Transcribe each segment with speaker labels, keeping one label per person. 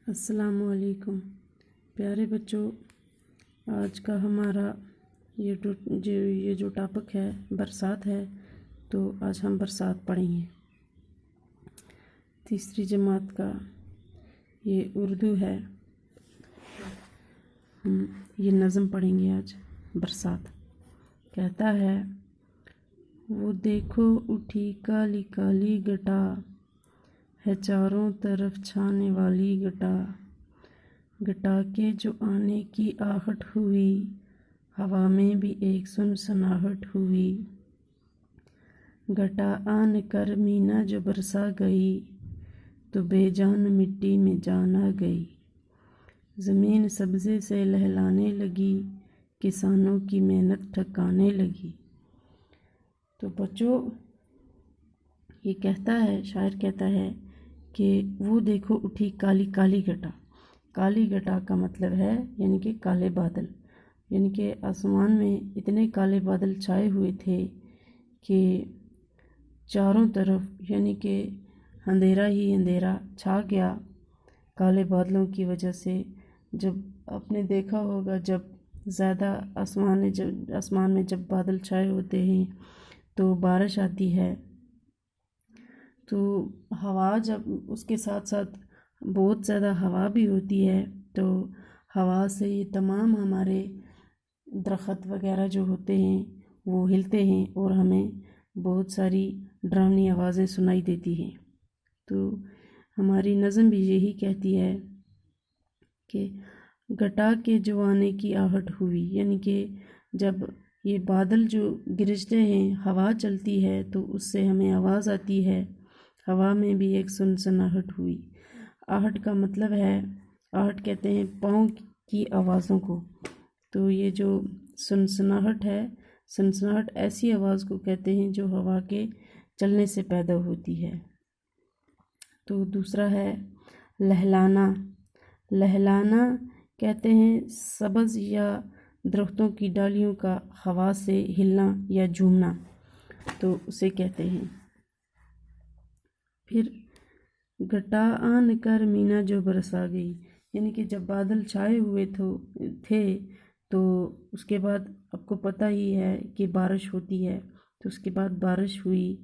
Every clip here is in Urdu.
Speaker 1: السلام علیکم پیارے بچوں، آج کا ہمارا یہ جو ٹاپک ہے برسات ہے، تو آج ہم برسات پڑھیں گے۔ تیسری جماعت کا یہ اردو ہے، ہم یہ نظم پڑھیں گے آج۔ برسات کہتا ہے، وہ دیکھو اٹھی کالی کالی گٹا، ہے چاروں طرف چھانے والی گٹا، گٹا کے جو آنے کی آہٹ ہوئی، ہوا میں بھی ایک سنسناہٹ ہوئی، گٹا آن کر مینا جو برسا گئی، تو بے جان مٹی میں جان آ گئی، زمین سبزے سے لہلانے لگی، کسانوں کی محنت ٹھکانے لگی۔ تو بچوں، یہ کہتا ہے، شاعر کہتا ہے کہ وہ دیکھو اٹھی کالی کالی گٹا۔ کالی گٹا کا مطلب ہے یعنی کہ کالے بادل، یعنی کہ آسمان میں اتنے کالے بادل چھائے ہوئے تھے کہ چاروں طرف یعنی کہ اندھیرا ہی اندھیرا چھا گیا کالے بادلوں کی وجہ سے۔ جب آپ نے دیکھا ہوگا، جب زیادہ آسمان میں جب بادل چھائے ہوتے ہیں تو بارش آتی ہے، تو ہوا جب اس کے ساتھ ساتھ بہت زیادہ ہوا بھی ہوتی ہے، تو ہوا سے یہ تمام ہمارے درخت وغیرہ جو ہوتے ہیں وہ ہلتے ہیں اور ہمیں بہت ساری ڈراؤنی آوازیں سنائی دیتی ہیں۔ تو ہماری نظم بھی یہی کہتی ہے کہ گٹا کے جو آنے کی آہٹ ہوئی، یعنی کہ جب یہ بادل جو گرجتے ہیں، ہوا چلتی ہے تو اس سے ہمیں آواز آتی ہے، ہوا میں بھی ایک سنسناہٹ ہوئی۔ آہٹ کا مطلب ہے، آہٹ کہتے ہیں پاؤں کی آوازوں کو۔ تو یہ جو سنسناہٹ ہے، سنسناہٹ ایسی آواز کو کہتے ہیں جو ہوا کے چلنے سے پیدا ہوتی ہے۔ تو دوسرا ہے لہلانا۔ لہلانا کہتے ہیں سبز یا درختوں کی ڈالیوں کا ہوا سے ہلنا یا جھومنا، تو اسے کہتے ہیں۔ پھر گٹا آن کر مینا جو برسا گئی، یعنی کہ جب بادل چھائے ہوئے تھے تو اس کے بعد آپ کو پتہ ہی ہے کہ بارش ہوتی ہے، تو اس کے بعد بارش ہوئی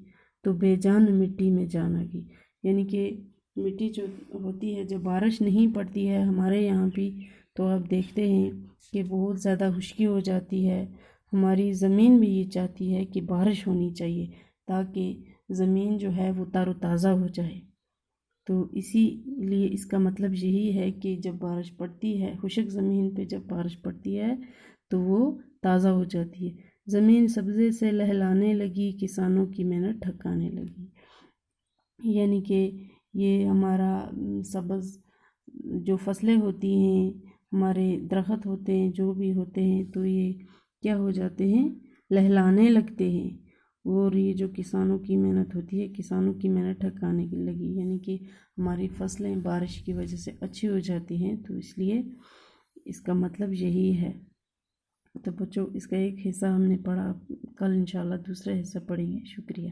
Speaker 1: تو بے جان مٹی میں جان آ گئی، یعنی کہ مٹی جو ہوتی ہے، جب بارش نہیں پڑتی ہے ہمارے یہاں بھی، تو آپ دیکھتے ہیں کہ بہت زیادہ خشکی ہو جاتی ہے۔ ہماری زمین بھی یہ چاہتی ہے کہ بارش ہونی چاہیے تاکہ زمین جو ہے وہ تر و تازہ ہو جائے۔ تو اسی لیے اس کا مطلب یہی ہے کہ جب بارش پڑتی ہے، خشک زمین پہ جب بارش پڑتی ہے تو وہ تازہ ہو جاتی ہے، زمین سبزے سے لہلانے لگی، کسانوں کی محنت ٹھکانے لگی، یعنی کہ یہ ہمارا سبز جو فصلیں ہوتی ہیں، ہمارے درخت ہوتے ہیں، جو بھی ہوتے ہیں، تو یہ کیا ہو جاتے ہیں، لہلانے لگتے ہیں، اور یہ جو کسانوں کی محنت ہوتی ہے، کسانوں کی محنت ٹھکانے کی لگی، یعنی کہ ہماری فصلیں بارش کی وجہ سے اچھی ہو جاتی ہیں، تو اس لیے اس کا مطلب یہی ہے۔ تو بچوں، اس کا ایک حصہ ہم نے پڑھا، کل انشاءاللہ دوسرا حصہ پڑھیں گے۔ شکریہ۔